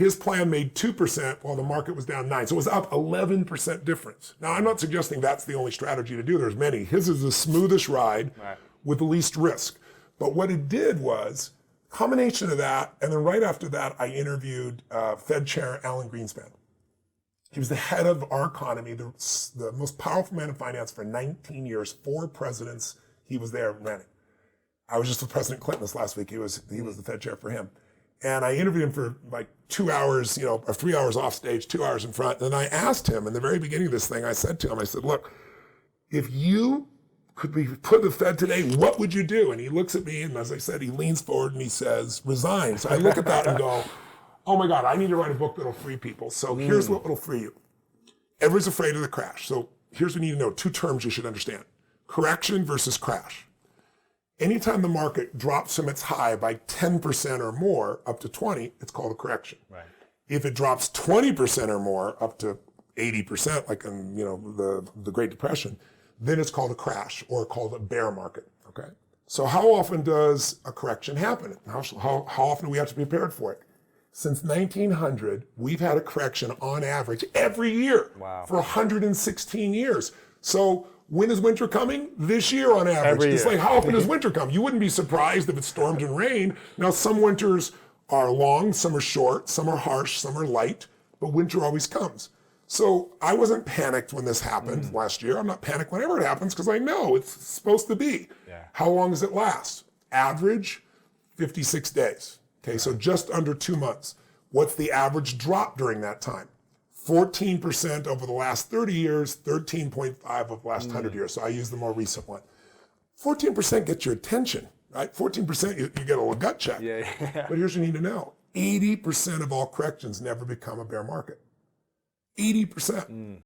His plan made 2% while the market was down 9%. So it was up 11% difference. Now, I'm not suggesting that's the only strategy to do. There's many. His is the smoothest ride with the least risk. But what it did was combination of that, and then right after that, I interviewed Fed Chair Alan Greenspan. He was the head of our economy, the most powerful man in finance for 19 years, 4 presidents. He was there running. I was just with President Clinton this last week. He was the Fed chair for him. And I interviewed him for like 2 hours, or 3 hours off stage, 2 hours in front. And I asked him in the very beginning of this thing, I said to him, I said, look, if you could be put in the Fed today, what would you do? And he looks at me, and as I said, he leans forward and he says, resign. So I look at that and go, oh my God, I need to write a book that'll free people. So here's what will free you. Everyone's afraid of the crash. So here's what you need to know, 2 terms you should understand. Correction versus crash. Anytime the market drops from its high by 10% or more up to 20, it's called a correction. Right. If it drops 20% or more up to 80%, like in the Great Depression, then it's called a crash or called a bear market. Okay. So how often does a correction happen? How often do we have to be prepared for it? Since 1900, we've had a correction on average every year for 116 years. So when is winter coming? This year on average. It's like, how often does winter come? You wouldn't be surprised if it stormed and rained. Now, some winters are long, some are short, some are harsh, some are light, but winter always comes. So I wasn't panicked when this happened last year. I'm not panicked whenever it happens because I know it's supposed to be. Yeah. How long does it last? Average, 56 days. Okay, so just under 2 months. What's the average drop during that time? 14% over the last 30 years, 13.5 over the last 100 years. So I use the more recent one. 14% gets your attention, right? 14% you get a little gut check. Yeah. But here's what you need to know. 80% of all corrections never become a bear market. 80%.